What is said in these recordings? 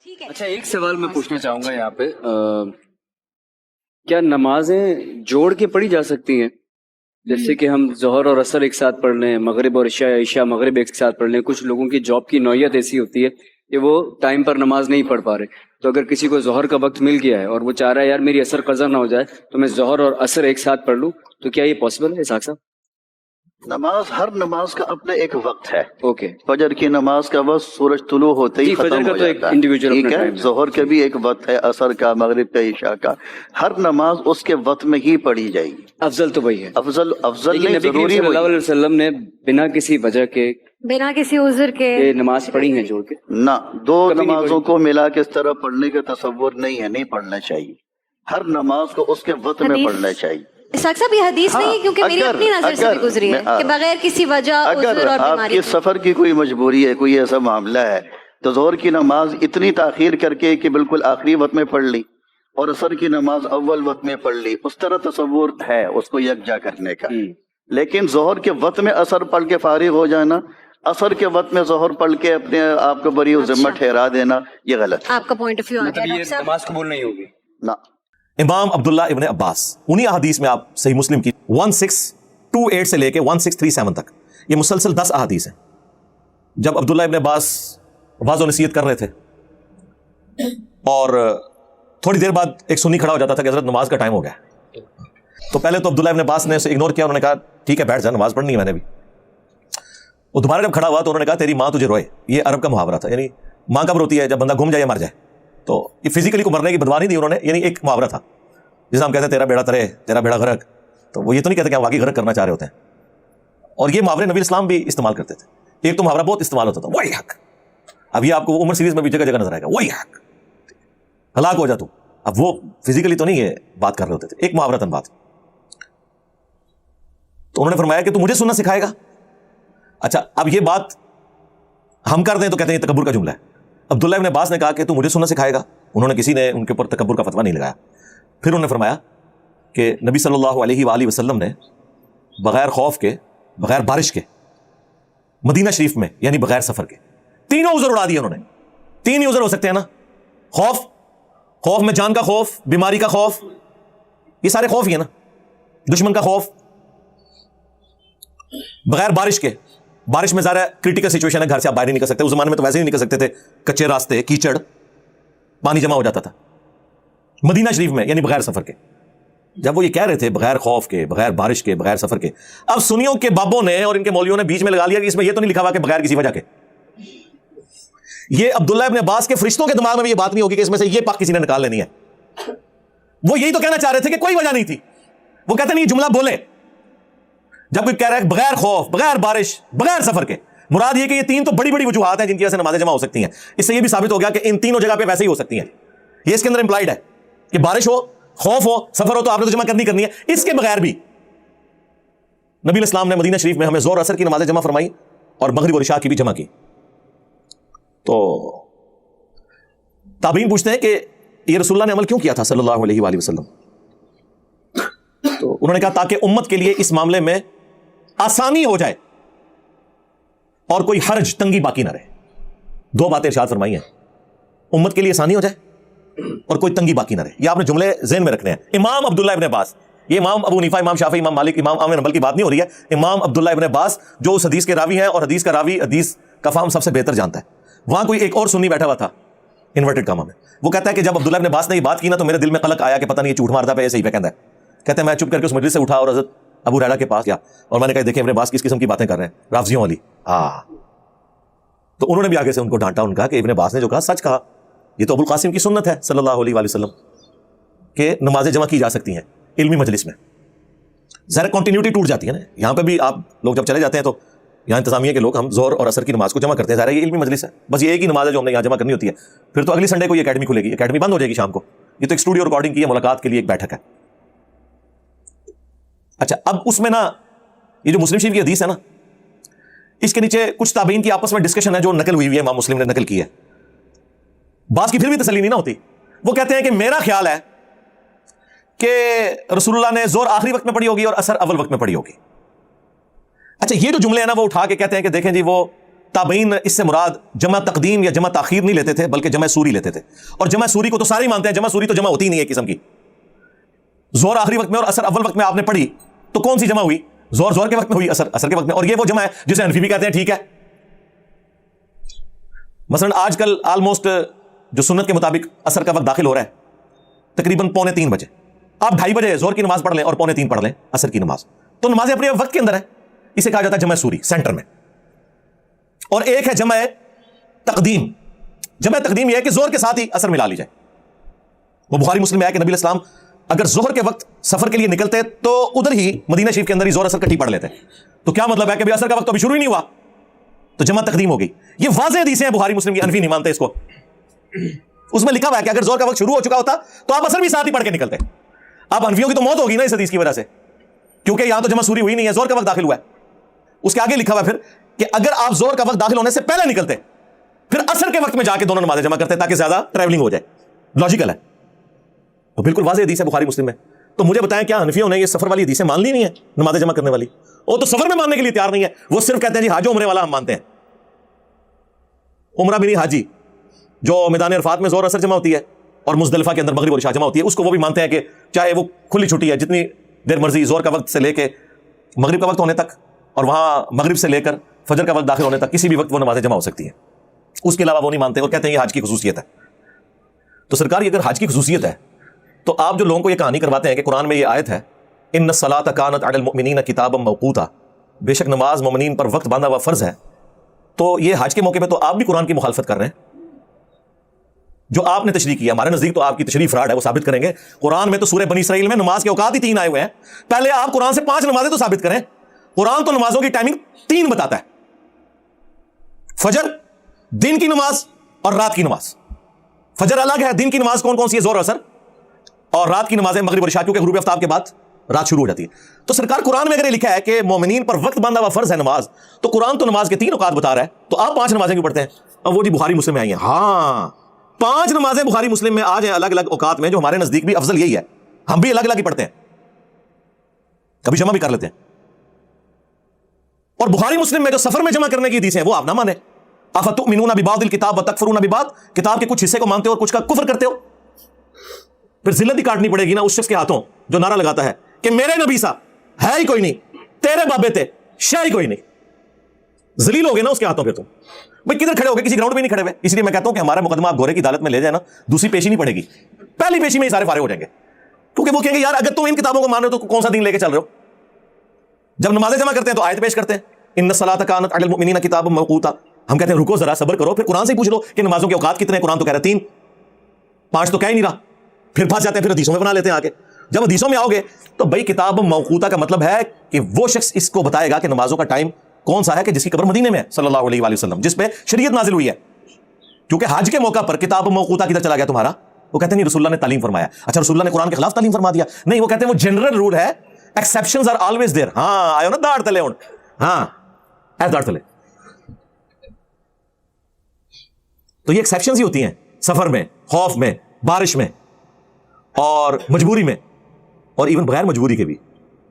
اچھا ایک سوال میں پوچھنا چاہوں گا یہاں پہ، کیا نمازیں جوڑ کے پڑھی جا سکتی ہیں؟ جیسے کہ ہم ظہر اور عصر ایک ساتھ پڑھ لیں، مغرب اور عشاء مغرب ایک ساتھ پڑھ لیں. کچھ لوگوں کی جاب کی نوعیت ایسی ہوتی ہے کہ وہ ٹائم پر نماز نہیں پڑھ پا رہے، تو اگر کسی کو ظہر کا وقت مل گیا ہے اور وہ چاہ رہا ہے یار میری عصر قضا نہ ہو جائے تو میں ظہر اور عصر ایک ساتھ پڑھ لوں، تو کیا یہ پاسبل ہے اسحاق صاحب؟ نماز، ہر نماز کا اپنا ایک وقت ہے. اوکے، فجر کی نماز کا وقت سورج طلوع ہوتے ہی ختم فجر کا ہو تو ایک جاتا ہے، انڈیویجول ٹھیک اپنا ہے. ٹائم ہے. ظہر کا بھی ایک وقت ہے، عصر کا، مغرب کا، عشاء کا. ہر نماز اس کے وقت میں ہی پڑھی جائے گی. افضل تو وہی ہے. افضل لیکن نہیں، نبی کریم ضروری صلی اللہ وہی علیہ وسلم نے بنا کسی وجہ کے بنا کسی عذر کے یہ نماز پڑھی ہیں جوڑ کے؟ نہ. دو کبھی نہیں نمازوں پڑھی. کو ملا کے اس طرح پڑھنے کا تصور نہیں ہے، نہیں پڑھنا چاہیے. ہر نماز کو اس کے وقت میں حدیث- پڑھنا چاہیے. اسحاق صاحب یہ حدیث نہیں ہے کیونکہ میری اپنی نظر سے بھی گزری ہے کہ بغیر کسی وجہ اگر عذر اور آپ بیماری کی سفر کی کوئی مجبوری ہے، کوئی ایسا معاملہ ہے، تو ظہر کی نماز اتنی تاخیر کر کے کہ بالکل آخری وقت میں پڑھ لی اور عصر کی نماز اول وقت میں پڑھ لی، اس طرح تصور ہے اس کو یکجا کرنے کا. لیکن ظہر کے وقت میں عصر پڑھ کے فارغ ہو جانا، عصر کے وقت میں ظہر پڑھ کے اپنے آپ کو بری ذمہ ٹھہرا دینا، یہ غلط ہے. آپ کا پوائنٹ آف ویو آ مطلب گیا یہ نماز قبول نہیں ہوگی. نہ. امام عبداللہ ابن عباس، انہی احادیث میں آپ صحیح مسلم کی 1628 سے لے کے 1637 تک یہ مسلسل 10 احادیث ہیں. جب عبداللہ ابن عباس واعظ و نصیحت کر رہے تھے اور تھوڑی دیر بعد ایک سنی کھڑا ہو جاتا تھا کہ حضرت نماز کا ٹائم ہو گیا، تو پہلے تو عبداللہ ابن عباس نے اسے اگنور کیا. انہوں نے کہا ٹھیک ہے بیٹھ جا، نماز پڑھنی ہے میں نے بھی. وہ دوبارہ جب کھڑا ہوا تو انہوں نے کہا تیری ماں تجھے روئے. یہ عرب کا محاورہ تھا، یعنی ماں کب روتی ہے؟ جب بندہ گم جائے یا مر جائے. تو یہ فزیکلی کو مرنے کی بدوا نہیں دی انہوں نے، یعنی ایک محاورہ تھا جسے ہم کہتے ہیں تیرا بیڑا ترے، تیرا بیڑا غرق. تو وہ یہ تو نہیں کہتے کہ ہم واقعی غرق کرنا چاہ رہے ہوتے ہیں. اور یہ محاورے نبی اسلام بھی استعمال کرتے تھے. ایک تو محاورہ بہت استعمال ہوتا تھا، وہی حق. اب یہ آپ کو عمر سیریز میں بھی جگہ جگہ نظر آئے گا، وہی حق، ہلاک ہو جا تو. اب وہ فزیکلی تو نہیں یہ بات کر رہے ہوتے تھے، ایک محاورتاً بات. تو انہوں نے فرمایا کہ تو مجھے سننا سکھائے گا. اچھا اب یہ بات ہم کر دیں تو کہتے ہیں یہ تکبر کا جملہ ہے. عبداللہ ابن عباس نے کہا کہ تو مجھے سننا سکھائے گا. انہوں نے کسی نے ان کے اوپر تکبر کا فتویٰ نہیں لگایا. پھر انہوں نے فرمایا کہ نبی صلی اللہ علیہ وآلہ وسلم نے بغیر خوف کے، بغیر بارش کے، مدینہ شریف میں یعنی بغیر سفر کے، تینوں عذر اڑا دیے. انہوں نے 3 ہی عذر ہو سکتے ہیں نا، خوف میں جان کا خوف، بیماری کا خوف، یہ سارے خوف ہی ہیں نا، دشمن کا خوف. بغیر بارش کے، بارش میں ظاہر ہے کریٹیکل سچویشن ہے، گھر سے آپ باہر نہیں نکل سکتے. اس زمانے میں تو ویسے ہی نہیں نکل سکتے تھے، کچے راستے، کیچڑ، پانی جمع ہو جاتا تھا. مدینہ شریف میں یعنی بغیر سفر کے. جب وہ یہ کہہ رہے تھے بغیر خوف کے، بغیر بارش کے، بغیر سفر کے، اب سنیوں کے بابوں نے اور ان کے مولویوں نے بیچ میں لگا لیا کہ اس میں یہ تو نہیں لکھا ہوا کہ بغیر کسی وجہ کے. یہ عبداللہ ابن عباس کے فرشتوں کے دماغ میں بھی یہ بات نہیں ہوگی کہ اس میں سے یہ پاک کسی نے نکال لینی ہے. وہ یہی تو کہنا چاہ رہے تھے کہ کوئی وجہ نہیں تھی. وہ کہتے نہیں جملہ بولے. جب کوئی کہہ رہا ہے بغیر خوف، بغیر بارش، بغیر سفر کے، مراد یہ کہ یہ 3 تو بڑی بڑی وجوہات ہیں جن کی وجہ سے نمازیں جمع ہو سکتی ہیں. اس سے یہ بھی ثابت ہو گیا کہ ان تینوں جگہ پہ ویسے ہی ہو سکتی ہیں. یہ اس کے اندر امپلائڈ ہے کہ بارش ہو، خوف ہو، سفر ہو تو آپ نے تو جمع کرنی ہے. اس کے بغیر بھی نبی الاسلام نے مدینہ شریف میں ہمیں ظہر عصر کی نمازیں جمع فرمائی اور مغرب اور عشاء کی بھی جمع کی. تو تابعین پوچھتے ہیں کہ یہ رسول اللہ نے عمل کیوں کیا تھا صلی اللہ علیہ وآلہ وسلم؟ تو انہوں نے کہا تاکہ امت کے لیے اس معاملے میں آسانی ہو جائے اور کوئی حرج، تنگی باقی نہ رہے. 2 باتیں ارشاد فرمائی ہیں، امت کے لیے آسانی ہو جائے اور کوئی تنگی باقی نہ رہے. یہ آپ نے جملے ذہن میں رکھنے ہیں. امام عبداللہ ابن عباس، یہ امام ابو حنیفہ، امام شافعی، امام مالک، امام احمد بن حنبل کی بات نہیں ہو رہی ہے. امام عبداللہ ابن عباس جو اس حدیث کے راوی ہیں اور حدیث کا راوی حدیث کا فہم سب سے بہتر جانتا ہے. وہاں کوئی ایک اور سنی بیٹھا ہوا تھا انورٹڈ کاما میں. وہ کہتا ہے کہ جب عبداللہ ابن عباس نے یہ بات کی نا تو میرے دل میں قلق آیا کہ پتہ نہیں یہ جھوٹ مارتا ہے صحیح پہ کہتا ہے. کہتے ہیں میں چپ کر کے اس مجلس سے اٹھا اور حضرت ابو ہریرہ کے پاس گیا اور میں نے کہا دیکھیں ابن عباس کس قسم کی باتیں کر رہے ہیں، رافضیوں والی. تو انہوں نے بھی آگے سے ان کو ڈانٹا. ان کا کہ ابن عباس نے جو کہا سچ کہا. یہ تو ابو القاسم کی سنت ہے صلی اللہ علیہ وآلہ وسلم کہ نمازیں جمع کی جا سکتی ہیں علمی مجلس میں. ظاہر کنٹینیوٹی ٹوٹ جاتی ہے نا. یہاں پہ بھی آپ لوگ جب چلے جاتے ہیں تو یہاں انتظامیہ کے لوگ ہم ظہر اور عصر کی نماز کو جمع کرتے ہیں. ظاہر ہے یہ علمی مجلس ہے، بس یہ ایک ہی نماز ہے جو ہم نے یہاں جمع کرنی ہوتی ہے. پھر تو اگلی سنڈے کو یہ اکیڈمی کھلے گی، اکیڈمی بند ہو جائے گی شام کو. یہ تو ایک اسٹوڈیو ریکارڈنگ کی ہے، ملاقات کے لیے ایک بیٹھک ہے. اچھا اب اس میں نا یہ جو مسلم شریف کی حدیث ہے نا، اس کے نیچے کچھ تابعین کی آپس میں ڈسکشن ہے جو نقل ہوئی ہے، امام مسلم نے نقل کی ہے. بعض کی پھر بھی تسلی نہیں نہ ہوتی. وہ کہتے ہیں کہ میرا خیال ہے کہ رسول اللہ نے ظہر آخری وقت میں پڑھی ہوگی اور عصر اول وقت میں پڑھی ہوگی. اچھا یہ جو جملے ہیں نا وہ اٹھا کے کہتے ہیں کہ دیکھیں جی وہ تابعین اس سے مراد جمع تقدیم یا جمع تاخیر نہیں لیتے تھے بلکہ جمع سوری لیتے تھے. اور جمع سوری کو تو سارے مانتے ہیں, جمع سوری تو جمع ہوتی نہیں ہے قسم کی. زور آخری وقت میں اور اثر اول وقت میں آپ نے پڑھی تو کون سی جمع ہوئی؟ زور کے وقت میں ہوئی, اثر کے وقت میں. اور یہ وہ جمع ہے جسے حنفی بھی کہتے ہیں ٹھیک ہے. مثلا آج کل آلموسٹ جو سنت کے مطابق اثر کا وقت داخل ہو رہا ہے تقریباً 2:45 بجے. آپ 2:30 بجے زور کی نماز پڑھ لیں اور 2:45 پڑھ لیں اثر کی نماز, تو نمازیں اپنے وقت کے اندر ہے. اسے کہا جاتا ہے جمع سوری سینٹر میں. اور ایک ہے جمع تقدیم. جمع تقدیم یہ ہے کہ زور کے ساتھ ہی اثر ملا لی جائے. وہ بخاری مسلم میں ہے کہ نبی علیہ السلام اگر ظہر کے وقت سفر کے لیے نکلتے تو ادھر ہی مدینہ شریف کے اندر ہی زور اثر کٹھی پڑھ لیتے. تو کیا مطلب ہے کہ اثر کا وقت تو ابھی شروع ہی نہیں ہوا, تو جمع تقدیم ہو گئی. یہ واضح حدیثیں ہیں بخاری مسلم کی, حنفی نہیں مانتے اس کو. اس میں لکھا ہوا ہے کہ اگر زور کا وقت شروع ہو چکا ہوتا تو آپ اثر بھی ساتھ ہی پڑھ کے نکلتے. آپ حنفیوں کی تو موت ہوگی نا اس حدیث کی وجہ سے, کیونکہ یہاں تو جمع سوری ہوئی نہیں ہے, زور کا وقت داخل ہوا ہے. اس کے آگے لکھا ہوا ہے پھر کہ اگر آپ زور کا وقت داخل ہونے سے پہلے نکلتے پھر اثر کے وقت میں جا کے دونوں نمازیں جمع کرتے تاکہ زیادہ ٹریولنگ ہو جائے. لاجیکل ہے, تو بالکل واضح حدیث ہے بخاری مسلم میں. تو مجھے بتائیں کیا حنفیوں نے یہ سفر والی حدیثیں مان لی نہیں ہے نمازیں جمع کرنے والی؟ وہ تو سفر میں ماننے کے لیے تیار نہیں ہے. وہ صرف کہتے ہیں جی حاج و عمرے والا ہم مانتے ہیں. عمرہ بھی نہیں, حاجی جو میدان عرفات میں زور اثر جمع ہوتی ہے اور مزدلفہ کے اندر مغرب اور عشاء جمع ہوتی ہے, اس کو وہ بھی مانتے ہیں کہ چاہے وہ کھلی چھٹی ہے جتنی دیر مرضی زور کا وقت سے لے کے مغرب کا وقت ہونے تک اور وہاں مغرب سے لے کر فجر کا وقت داخل ہونے تک کسی بھی وقت وہ نمازیں جمع ہو سکتی ہیں. اس کے علاوہ وہ نہیں مانتے اور کہتے ہیں یہ حج کی خصوصیت ہے. تو سرکار یہ اگر حج کی خصوصیت ہے تو آپ جو لوگوں کو یہ کہانی کرواتے ہیں کہ قرآن میں یہ آیت ہے ان الصلاۃ کانت علی المؤمنین کتابا موقوتا, بے شک نماز مومنین پر وقت باندھا ہوا فرض ہے, تو یہ حج کے موقع پہ تو آپ بھی قرآن کی مخالفت کر رہے ہیں. جو آپ نے تشریح کیا, ہمارے نزدیک تو آپ کی تشریح فراڈ ہے, وہ ثابت کریں گے. قرآن میں تو سورہ بنی اسرائیل میں نماز کے اوقات ہی 3 آئے ہوئے ہیں. پہلے آپ قرآن سے 5 نمازیں تو ثابت کریں. قرآن تو نمازوں کی ٹائمنگ 3 بتاتا ہے, فجر, دن کی نماز اور رات کی نماز. فجر الگ ہے, دن کی نماز کون کون سی ہے؟ زور اثر. اور رات کی نمازیں مغرب اور عشاء, کیونکہ غروب آفتاب کے بعد رات شروع ہو جاتی ہے. تو سرکار قرآن میں اگر یہ لکھا ہے کہ مومنین پر وقت باندھا ہوا فرض ہے نماز, تو قرآن تو نماز کے 3 اوقات بتا رہا ہے, تو آپ 5 نمازیں کیوں پڑھتے ہیں؟ اب وہ جی بخاری مسلم میں آئی ہیں. ہاں 5 نمازیں بخاری مسلم میں آ جائیں الگ الگ اوقات میں, جو ہمارے نزدیک بھی افضل یہی ہے. ہم بھی الگ الگ ہی پڑھتے ہیں, کبھی جمع بھی کر لیتے ہیں. اور بخاری مسلم میں جو سفر میں جمع کرنے کی حدیث ہیں وہ آپ نہ مانیں. افتؤمنون ببعض الکتاب وتکفرون ببعض, کتاب کے کچھ حصے کو مانتے ہو اور کچھ کا کفر کرتے ہو. پھر ذلت ہی کاٹنی پڑے گی نا اس شخص کے ہاتھوں جو نعرہ لگاتا ہے کہ میرے نبی سا ہے ہی کوئی نہیں, تیرے بابے تھے شے ہی کوئی نہیں. ذلیل ہو گئے نا اس کے ہاتھوں. پھر تم بھائی کدھر کھڑے ہو گئے؟ کسی گراؤنڈ میں نہیں کھڑے ہوئے. اس لیے میں کہتا ہوں کہ ہمارا مقدمہ آپ گورے کی عدالت میں لے جائیں نا, دوسری پیشی نہیں پڑے گی, پہلی پیشی میں ہی سارے فارغ ہو جائیں گے. کیونکہ وہ کہیں گے یار اگر تم ان کتابوں کو مان رہے ہو تو کون سا دین لے کے چل رہے ہو؟ جب نمازیں جمع کرتے ہیں تو آیت پیش کرتے ہیں ان الصلاۃ کانت علی المؤمنین کتابا موقوتا. ہم کہتے ہیں رکو ذرا, صبر کرو, پھر قرآن سے ہی پوچھ لو کہ نمازوں کے اوقات کتنے ہیں. قرآن تو کہہ رہا ہے 3, 5 تو کہہ ہی نہیں رہا. پھر پھنس جاتے ہیں, پھر حدیثوں میں بنا لیتے ہیں آگے. جب حدیثوں میں آؤ گے تو بھائی کتاب موقوتا کا مطلب ہے کہ وہ شخص اس کو بتائے گا کہ نمازوں کا ٹائم کون سا ہے, کہ جس کی قبر مدینے میں ہے صلی اللہ علیہ وآلہ وسلم, جس پہ شریعت نازل ہوئی ہے. کیونکہ حج کے موقع پر کتاب موقوتا کدھر چلا گیا تمہارا؟ وہ کہتے ہیں نہیں رسول اللہ نے تعلیم فرمایا. اچھا رسول اللہ نے قرآن کے خلاف تعلیم فرما دیا؟ نہیں, وہ کہتے ہیں وہ جنرل رول ہے, ایکسیپشنز آر آلویز دیئر. ہاں آئے ہو نا داڑ تلے ہوں, ہاں ایس داڑ تلے. تو یہ ایکسیپشنز ہی ہوتی ہیں سفر میں, خوف میں, بارش میں اور مجبوری میں, اور ایون بغیر مجبوری کے بھی.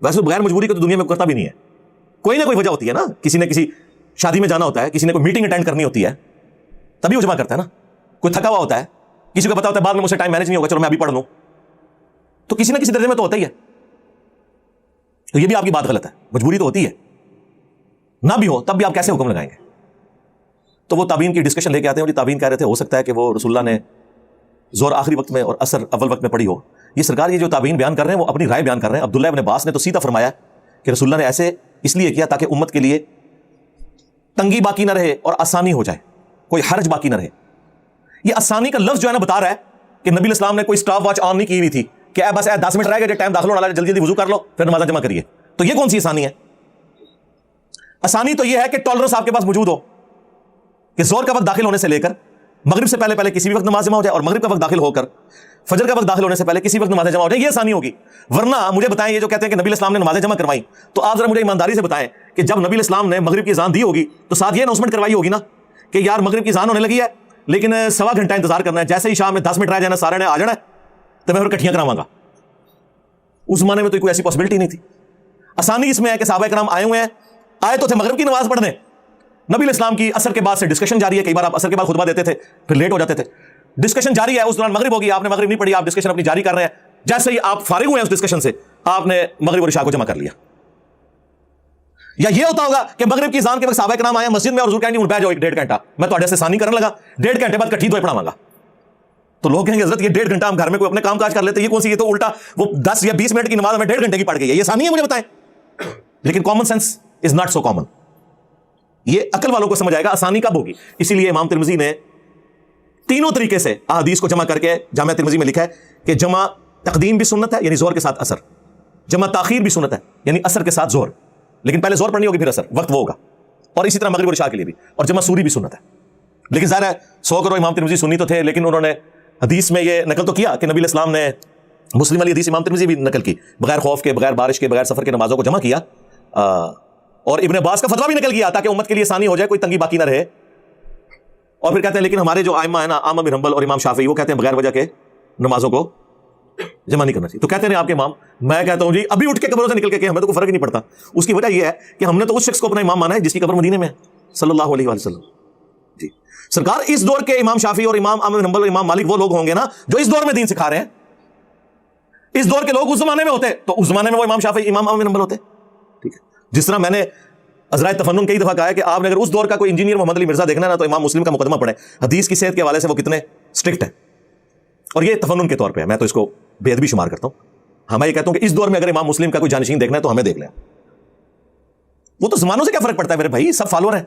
ویسے بغیر مجبوری کے تو دنیا میں کرتا بھی نہیں ہے, کوئی نہ کوئی وجہ ہوتی ہے نا. کسی نے کسی شادی میں جانا ہوتا ہے, کسی نے کوئی میٹنگ اٹینڈ کرنی ہوتی ہے, تبھی وہ جمع کرتا ہے نا. کوئی تھکا ہوا ہوتا ہے, کسی کو پتا ہوتا ہے بعد میں مجھ سے ٹائم مینیج نہیں ہوگا, چلو میں ابھی پڑھ لوں. تو کسی نہ کسی درجے میں تو ہوتا ہی ہے. تو یہ بھی آپ کی بات غلط ہے, مجبوری تو ہوتی ہے, نہ بھی ہو تب بھی آپ کیسے حکم لگائیں گے؟ تو وہ تابعین کی ڈسکشن لے کے آتے ہیں, اور تابعین کہہ رہے تھے ہو سکتا ہے کہ وہ رسول اللہ نے زور آخری وقت میں اور اثر اول وقت میں پڑھی ہو. یہ سرکار یہ جو تابعین بیان کر رہے ہیں وہ اپنی رائے بیان کر رہے ہیں. عبداللہ ابن عباس نے تو سیدھا فرمایا کہ رسول اللہ نے ایسے اس لیے کیا تاکہ امت کے لیے تنگی باقی نہ رہے اور آسانی ہو جائے, کوئی حرج باقی نہ رہے. یہ آسانی کا لفظ جو ہے نا بتا رہا ہے کہ نبی الاسلام نے کوئی اسٹاپ واچ آن نہیں کی ہوئی تھی کہ بس 10 منٹ رہ گئے, ٹائم داخل ہونے والا ہے, جلدی جلدی وضو کر لو پھر نماز جمع کریے. تو یہ کون سی آسانی ہے؟ آسانی تو یہ ہے کہ ٹالرنس آپ کے پاس موجود ہو کہ زور کا وقت داخل ہونے سے لے کر مغرب سے پہلے کسی بھی وقت نماز جمع ہو جائے, اور مغرب کا وقت داخل ہو کر فجر کا وقت داخل ہونے سے پہلے کسی وقت نمازیں جمع ہو جائیں. یہ آسانی ہوگی. ورنہ مجھے بتائیں, یہ جو کہتے ہیں کہ نبی الاسلام نے نمازیں جمع کروائی, تو آپ ذرا مجھے ایمانداری سے بتائیں کہ جب نبی الاسلام نے مغرب کی اذان دی ہوگی تو ساتھ یہ اناؤنسمنٹ کروائی ہوگی نا کہ یار مغرب کی اذان ہونے لگی ہے لیکن 1.25 گھنٹہ انتظار کرنا ہے, جیسے ہی شام میں 10 منٹ رہ جانا سارے نے آ جانا ہے تو میں پھر کٹھیاں کراواں گا. اس زمانے میں تو کوئی ایسی پاسبلٹی نہیں تھی. آسانی اس میں ہے کہ صحابہ کرام آئے ہوئے ہیں, آئے تو تھے مغرب کی نماز پڑھنے, نبی الاسلام کی اثر کے بعد سے ڈسکشن جاری ہے. کئی بار آپ اثر کے بعد خطبہ دیتے تھے, پھر لیٹ ہو جاتے تھے. ڈسکشن جاری ہے, اس دوران مغرب ہوگی, آپ نے مغرب نہیں پڑھی, آپ ڈسکشن اپنی جاری کر رہے ہیں. جیسے ہی آپ فارغ ہوئے ہیں اس ڈسکشن سے, آپ نے مغرب اور عشاء کو جمع کر لیا. یا یہ ہوتا ہوگا کہ مغرب کی اذان کے وقت صحابہ کرام آئے مسجد میں اور حضور کہیں گے بیٹھ جاؤ 1.5 گھنٹہ, میں تو سے ثانی کرنے لگا, 1.5 گھنٹے بعد کٹھی دعائیں پڑھاواں گا. تو لوگ کہیں گے حضرت یہ 1.5 گھنٹہ ہم گھر میں کوئی اپنے کام کاج کر لیتے, یہ کون سی, یہ تو الٹا وہ 10 یا 20 منٹ کی نماز میں 1.5 گھنٹے کی پڑھ گئی ہے, یہ ثانی ہے مجھے بتائیں. لیکن common sense is not so common. یہ عقل والوں کو سمجھ آئے گا آسانی کب ہوگی. اسی لیے امام ترمذی نے تینوں طریقے سے احادیث کو جمع کر کے جامع ترمذی میں لکھا ہے کہ جمع تقدیم بھی سنت ہے یعنی زہر کے ساتھ اثر, جمع تاخیر بھی سنت ہے یعنی اثر کے ساتھ زہر, لیکن پہلے زہر پڑھنی ہوگی پھر اثر, وقت وہ ہوگا. اور اسی طرح مغرب اور عشاء کے لیے بھی, اور جمع سوری بھی سنت ہے. لیکن ظاہر ہے 100 کرو امام ترمذی سنی تو تھے, لیکن انہوں نے حدیث میں یہ نقل تو کیا کہ نبی الاسلام نے مسلم والی حدیث امام ترمذی بھی نقل کی, بغیر خوف کے, بغیر بارش کے, بغیر سفر کے نمازوں کو جمع کیا. اور ابن عباس کا فتویٰ بھی نقل کیا تاکہ امت کے لیے آسانی ہو جائے, کوئی تنگی باقی نہ رہے. اور پھر کہتے ہیں لیکن ہمارے جو ائمہ ہیں نا, احمد بن حنبل اور امام شافعی, وہ کہتے ہیں بغیر وجہ کے نمازوں کو جمع نہیں کرنا چاہیے. تو کہتے ہیں آپ کے امام, میں کہتا ہوں جی ابھی اٹھ کے قبروں سے نکل کے کہ ہمیں تو کوئی فرق ہی نہیں پڑتا. اس کی وجہ یہ ہے کہ ہم نے تو اس شخص کو اپنا امام مانا ہے جس کی قبر مدینے میں ہے صلی اللہ علیہ وسلم. جی سرکار, اس دور کے امام شافعی اور امام احمد بن حنبل اور امام مالک وہ لوگ ہوں گے نا جو اس دور میں دین سکھا رہے ہیں. اس دور کے لوگ اس زمانے میں ہوتے تو اس زمانے میں وہ امام شافعی امام احمد بن حنبل ہوتے. ٹھیک ہے, جس طرح میں نے عذرائے تفنن کئی دفعہ کہا ہے کہ آپ نے اگر اس دور کا کوئی انجینئر محمد علی مرزا دیکھنا ہے نا تو امام مسلم کا مقدمہ پڑھیں, حدیث کی صحت کے حوالے سے وہ کتنے اسٹرکٹ ہیں. اور یہ تفنن کے طور پہ ہے, میں تو اس کو بے ادبی شمار کرتا ہوں. ہاں میں یہ کہتا ہوں کہ اس دور میں اگر امام مسلم کا کوئی جانشین دیکھنا ہے تو ہمیں دیکھ لیں. وہ تو زمانوں سے کیا فرق پڑتا ہے میرے بھائی, سب فالوور ہیں.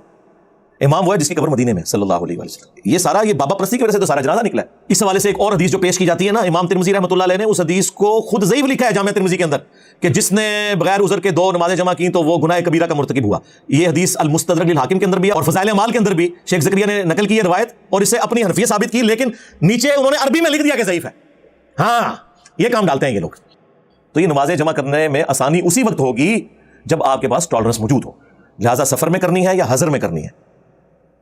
امام وہ ہے جس کی قبر مدینے میں صلی اللہ علیہ وسلم. یہ سارا یہ بابا پرستی کی وجہ سے تو سارا جنازہ نکلا ہے. اس حوالے سے ایک اور حدیث جو پیش کی جاتی ہے نا, امام ترمذی رحمۃ اللہ علیہ نے اس حدیث کو خود ضعیف لکھا ہے جامع ترمذی کے اندر کہ جس نے بغیر عذر کے 2 نمازیں جمع کی تو وہ گناہ کبیرہ کا مرتکب ہوا. یہ حدیث المستدرک للحاکم کے اندر بھی ہے اور فضائل اعمال کے اندر بھی شیخ زکریا نے نقل کی ہے روایت, اور اسے اپنی حنفیت ثابت کی, لیکن نیچے انہوں نے عربی میں لکھ دیا کہ ضعیف ہے. ہاں یہ کام ڈالتے ہیں یہ لوگ. تو یہ نمازیں جمع کرنے میں آسانی اسی وقت ہوگی جب آپ کے پاس ٹالرنس موجود ہو. لہٰذا سفر میں کرنی ہے یا حضر میں کرنی ہے,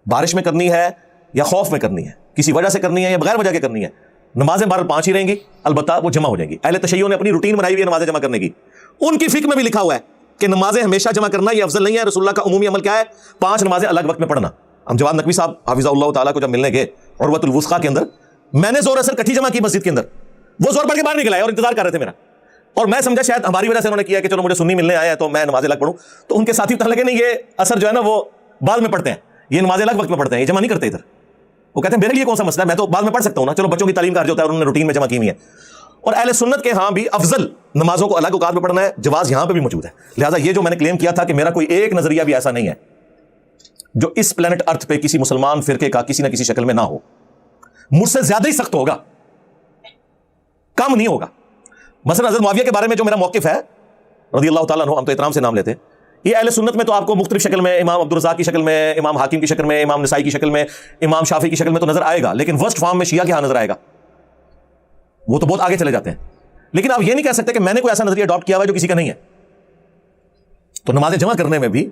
بارش میں کرنی ہے یا خوف میں کرنی ہے, کسی وجہ سے کرنی ہے یا بغیر وجہ کے کرنی ہے, نمازیں بہرحال 5 ہی رہیں گی, البتہ وہ جمع ہو جائیں گی. اہل تشیع نے اپنی روٹین بنائی ہوئی ہے نمازیں جمع کرنے کی. ان کی فقہ میں بھی لکھا ہوا ہے کہ نمازیں ہمیشہ جمع کرنا یہ افضل نہیں ہے. رسول اللہ کا عمومی عمل کیا ہے, 5 نمازیں الگ وقت میں پڑھنا. ہم جواد نقوی صاحب حافظہ اللہ تعالیٰ کو جب ملنے گئے عروۃ الوثقیٰ کے اندر, میں نے زور اثر کٹھی جمع کی مسجد کے اندر, وہ زور پڑھ کے باہر نکل آئے اور انتظار کر رہے تھے میرا, اور میں سمجھا شاید ہماری وجہ سے انہوں نے کیا کہ چلو مجھے سنی ملنے آیا ہے تو میں نماز الگ پڑھوں. تو ان کے ساتھی بتانے لگے نہیں, یہ اثر جو ہے نا وہ بعد میں پڑھتے ہیں, یہ نماز الگ وقت میں پڑھتے ہیں, یہ جمع نہیں کرتے ادھر. وہ کہتے ہیں میرے لیے کون سا مسئلہ ہے, میں تو بعد میں پڑھ سکتا ہوں نا, چلو بچوں کی تعلیم کا حرج ہوتا ہے اور انہوں نے روٹین میں جمع کی ہوئی ہے. اور اہل سنت کے ہاں بھی افضل نمازوں کو الگ اوقات میں پڑھنا ہے, جواز یہاں پہ بھی موجود ہے. لہٰذا یہ جو میں نے کلیم کیا تھا کہ میرا کوئی ایک نظریہ بھی ایسا نہیں ہے جو اس پلانٹ ارتھ پہ کسی مسلمان فرقے کا کسی نہ کسی شکل میں نہ ہو, مجھ سے زیادہ ہی سخت ہوگا, کم نہیں ہوگا. مثلا حضرت معاویہ کے بارے میں جو میرا موقف ہے رضی اللہ تعالیٰ عنہ, ہم تو احترام سے نام لیتے ہیں, یہ اہل سنت میں تو آپ کو مختلف شکل میں, امام عبدالرزاق کی شکل میں, امام حاکم کی شکل میں, امام نسائی کی شکل میں, امام شافعی کی شکل میں تو نظر آئے گا, لیکن ورسٹ فارم میں شیعہ کے ہاں نظر آئے گا. وہ تو بہت آگے چلے جاتے ہیں. لیکن آپ یہ نہیں کہہ سکتے کہ میں نے کوئی ایسا نظریہ اڈاپٹ کیا ہوا ہے جو کسی کا نہیں ہے. تو نمازیں جمع کرنے میں بھی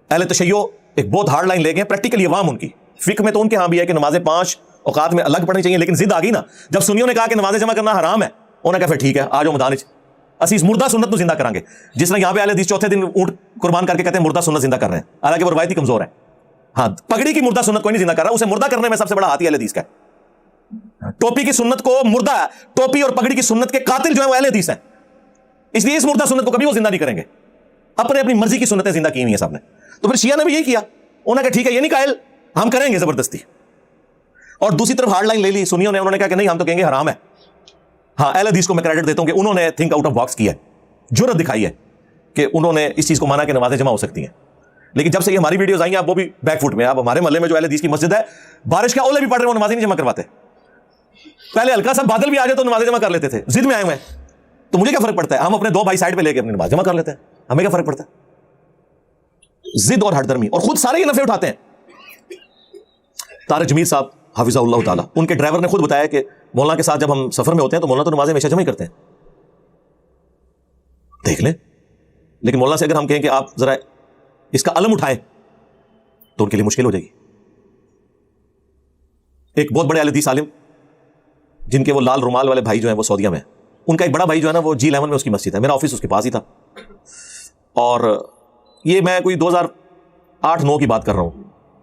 اہل تشیع ایک بہت ہارڈ لائن لے گئے, پریکٹیکلی عوام ان کی فقہ میں تو ان کے ہاں بھی ہے کہ نمازیں 5 اوقات میں الگ پڑھنی چاہیے. لیکن ضد آ گئی نا, جب سنیوں نے کہا کہ نمازیں جمع کرنا حرام ہے, انہوں نے کہا پھر ٹھیک ہے آ جاؤ میدان وچ, اسی اس مردہ سنت کو زندہ کریں گے. جس طرح یہاں پہ اہل حدیث چوتھے دن اونٹ قربان کر کے کہتے ہیں مردہ سنت زندہ کر رہے ہیں, حالانکہ وہ روایتی کمزور ہے. ہاں پگڑی کی مردہ سنت کوئی نہیں زندہ کر رہا, اسے مردہ کرنے میں سب سے بڑا ہاتھ اہل حدیث کا ہے. ٹوپی کی سنت کو مردہ ہے, ٹوپی اور پگڑی کی سنت کے قاتل جو ہیں وہ اہل حدیث ہیں, اس لیے اس مردہ سنت کو کبھی وہ زندہ نہیں کریں گے. اپنی مرضی کی سنتیں زندہ کی ہوئی ہیں سب نے. تو پھر شیعہ نے بھی یہی کیا, انہوں نے کہا ٹھیک ہے یہ نہیں قائل, ہم کریں گے زبردستی. اور دوسری طرف ہارڈ لائن لے لی سنیوں نے, انہوں نے کہا کہ نہیں ہم تو کہیں گے حرام ہے. ہاں اہل حدیث کو میں کریڈٹ دیتا ہوں کہ انہوں نے تھنک آؤٹ آف باکس کیا ہے, جرأت دکھائی ہے کہ انہوں نے اس چیز کو مانا کہ نمازیں جمع ہو سکتی ہیں. لیکن جب سے یہ ہماری ویڈیوز آئی ہیں, آپ وہ بھی بیک فٹ میں. آپ ہمارے محلے میں جو اہل حدیث کی مسجد ہے, بارش کا اولے بھی پڑھ رہے ہیں, وہ نمازیں نہیں جمع کرواتے. پہلے ہلکا سا بادل بھی آ جائے تو نمازیں جمع کر لیتے تھے, ضد میں آئے ہوئے ہیں. تو مجھے کیا فرق پڑتا ہے, ہم اپنے 2 بھائی سائڈ پہ لے کے اپنی نماز جمع کر لیتے ہیں, ہمیں کیا فرق پڑتا ہے. ضد اور ہٹ درمی, اور خود سارے یہ نفع اٹھاتے ہیں. طارق جمیل صاحب حافظہ اللہ تعالیٰ, ان کے ڈرائیور نے خود بتایا کہ مولانا کے ساتھ جب ہم سفر میں ہوتے ہیں تو مولانا تو نمازیں ہمیشہ جمع ہی کرتے ہیں, دیکھ لیں. لیکن مولانا سے اگر ہم کہیں کہ آپ ذرا اس کا علم اٹھائیں تو ان کے لیے مشکل ہو جائے گی. ایک بہت بڑے اہل حدیث عالم جن کے وہ لال رومال والے بھائی جو ہیں وہ سعودیہ میں, ان کا ایک بڑا بھائی جو ہے نا وہ G11 میں اس کی مسجد ہے, میرا آفس اس کے پاس ہی تھا. اور یہ میں کوئی 2008-9 کی بات کر رہا ہوں.